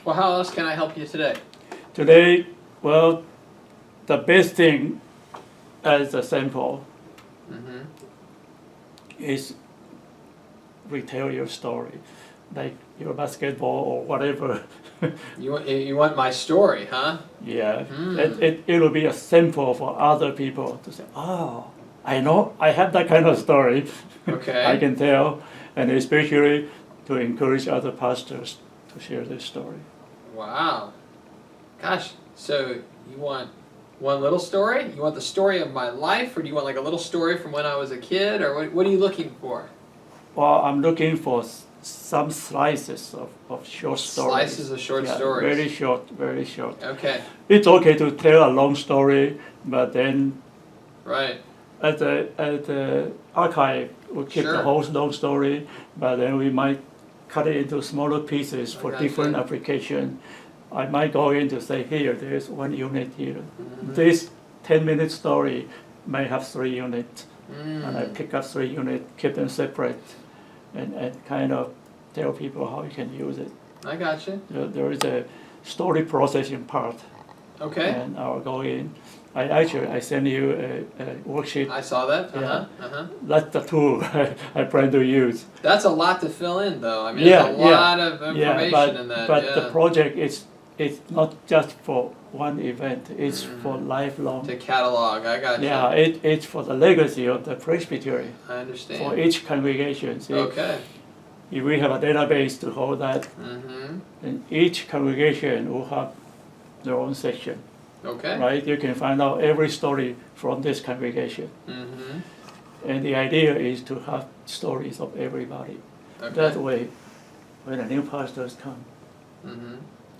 Well, how else can I help you today? Today, well, the best thing as a sample Mm-hmm. is retell your story, like your basketball or whatever. You want my story, huh? Yeah, Mm. it'll be a sample for other people to say, oh, I know, I have that kind of story. Okay. I can tell, and especially to encourage other pastors to share their story. Wow. Gosh, so you want one little story? You want the story of my life, or do you want like a little story from when I was a kid, or what are you looking for? Well, I'm looking for some slices of short stories. Slices of short Yeah, stories. very short, very short. Okay. It's okay to tell a long story, but then Right. at the archive, we keep the Sure. whole long story, but then we might cut it into smaller pieces for gotcha. different application. I might go in to say, here, there's 1 unit here. Mhm. This 10-minute story may have 3 units, and I Mm. pick up 3 units, keep them separate, and kind of tell people how you can use it. I gotcha. There is a story processing part, Okay. and I'll go in. I send you a worksheet. I saw that. Yeah. Uh-huh. That's the tool I plan to use. That's a lot to fill in, though. I mean, Yeah, there's a yeah. lot of information in that. But yeah. the project it's not just for one event. It's for lifelong. To catalog, I got you. Yeah, it's for the legacy of the presbytery. I understand. For each congregation. See, Okay. if we have a database to hold that, Mm-hmm. then each congregation will have their own section, Okay. right? You can find out every story from this congregation. Mm-hmm. And the idea is to have stories of everybody. Okay. That way, when a new pastors come, Mm-hmm.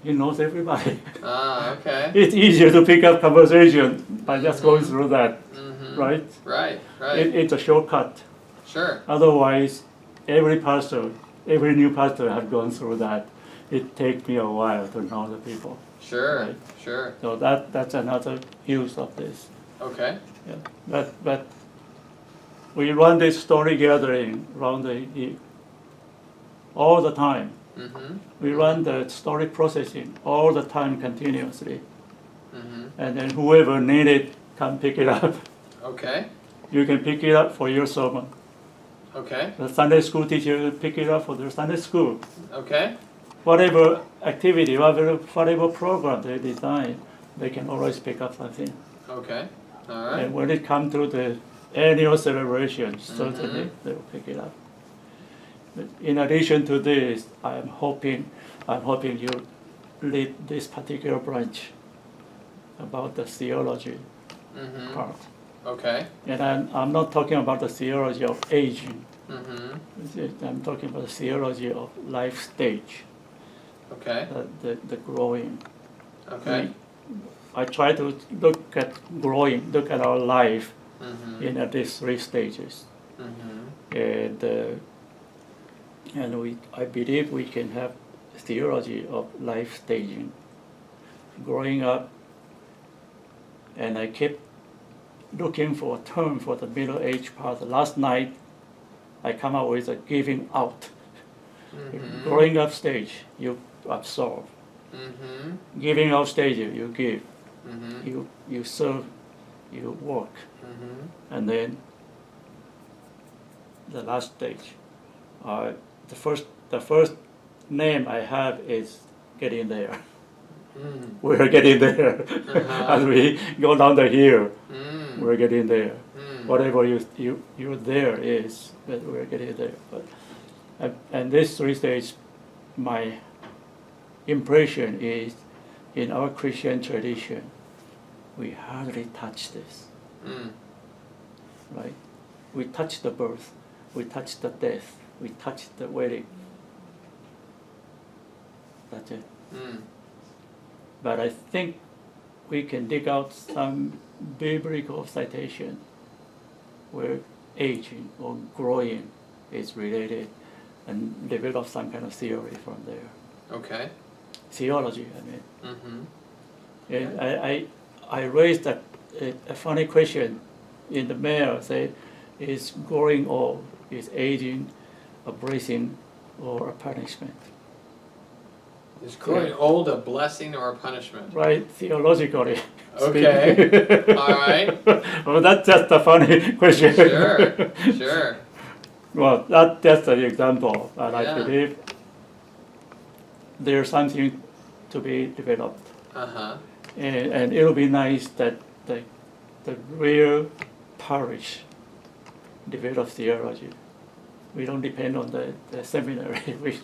he knows everybody. Ah, okay. It's easier to pick up conversation by just going through that, Mm-hmm. right? Right. It's a shortcut. Sure. Otherwise, every new pastor have gone through that. It takes me a while to know the people. Sure. Right. Sure. So that's another use of this. Okay. Yeah. But we run this story gathering around all the time. Mm-hmm. We run the story processing all the time continuously. Mm-hmm. And then whoever need it can pick it up. Okay. You can pick it up for your sermon. Okay. The Sunday school teacher will pick it up for their Sunday school. Okay. Whatever activity, whatever program they design, they can always pick up something. Okay. All right. And when it comes to the annual celebration, certainly they will pick it up. But in addition to this, I'm hoping you lead this particular branch about the theology Mm-hmm. part. Okay. And I'm not talking about the theology of aging. Mm-hmm. I'm talking about the theology of life stage, Okay. the growing. Okay. I try to look at our life Mm-hmm. in these 3 stages. Mm-hmm. And I believe we can have theology of life staging, growing up. And I keep looking for a term for the middle age part. Last night, I come up with a giving out. Mm-hmm. Growing up stage, you absorb. Mm-hmm. Giving out stage, you give. Mm-hmm. You serve, you work. Mm-hmm. And then the last stage. The first name I have is getting there. Mm. We're getting there. As we go down the hill, we're getting there. Whatever you're there is, but we're getting there. And this 3 stages, my impression is, in our Christian tradition, we hardly touch this. Mm. Right? We touch the birth, we touch the death, we touch the wedding. That's it. Mm. But I think we can dig out some biblical citation where aging or growing is related and develop some kind of theory from there. Okay. Theology, I mean. Mm-hmm. And I raised a funny question in the mail, say, is growing old, is aging a blessing or a punishment? Is growing old a blessing or a punishment? Right, theologically. Okay. All right. Well, that's just a funny question. Sure. Sure. Well, that's an example, but Yeah. I believe there's something to be developed. Uh-huh. And it'll be nice that the real parish develops theology. We don't depend on the seminary.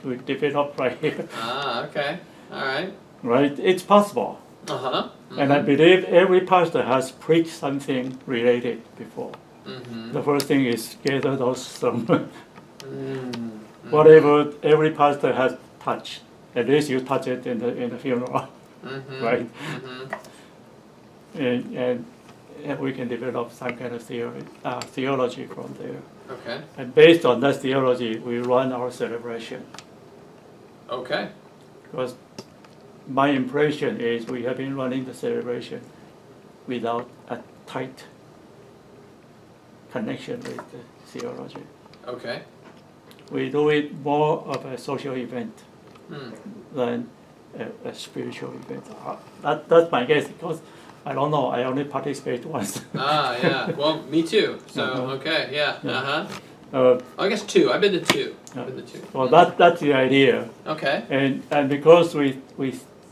We develop right here. Ah, okay. All right. Right? It's possible. Uh-huh. And I believe every pastor has preached something related before. Mm-hmm. The first thing is gather those sermons. Mm-hmm. Whatever every pastor has touched, at least you touch it in the funeral, Mm-hmm. right? Mm-hmm. And we can develop some kind of theology from there. Okay. And based on that theology, we run our celebration. Okay. Because my impression is we have been running the celebration without a tight connection with the theology. Okay. We do it more of a social event Hmm. than a spiritual event. That's my guess, because I don't know, I only participated once. Ah, yeah. Well, me too. So, Uh-huh. okay, yeah. Yeah. Uh-huh. I guess two. I've been to two. I've been to two. Well, that's the idea. Okay. And because we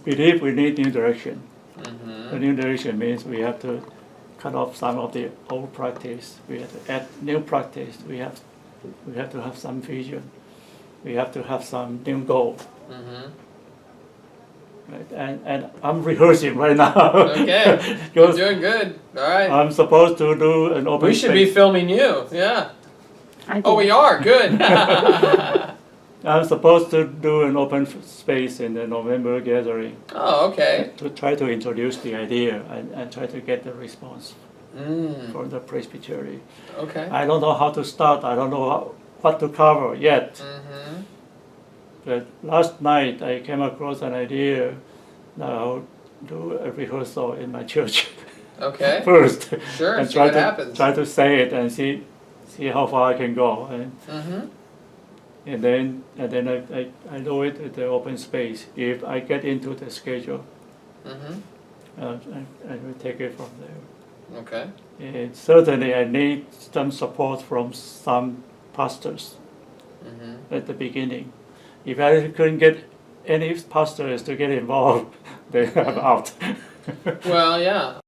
believe we need new direction. Mm-hmm. The new direction means we have to cut off some of the old practice. We have to add new practice. We have to have some vision. We have to have some new goal. Mm-hmm. Right? And I'm rehearsing right now. Okay. You're Because doing good. All right. I'm supposed to do an open We should be space. filming you. Yeah. I Oh, did. we are. Good. I'm supposed to do an open space in the November gathering Oh, okay. to try to introduce the idea and try to get the response Mm. from the presbytery. Okay. I don't know how to start. I don't know what to cover yet. Mm-hmm. But last night I came across an idea that I'll do a rehearsal in my church Okay. first. Sure. And See what to happens. try to say it and see how far I can go. Mm-hmm. And then I do it at the open space. If I get into the schedule, Mm-hmm. I will take it from there. Okay. And certainly I need some support from some pastors Mm-hmm. at the beginning. If I couldn't get any pastors to get involved, then I'm out. Well, yeah.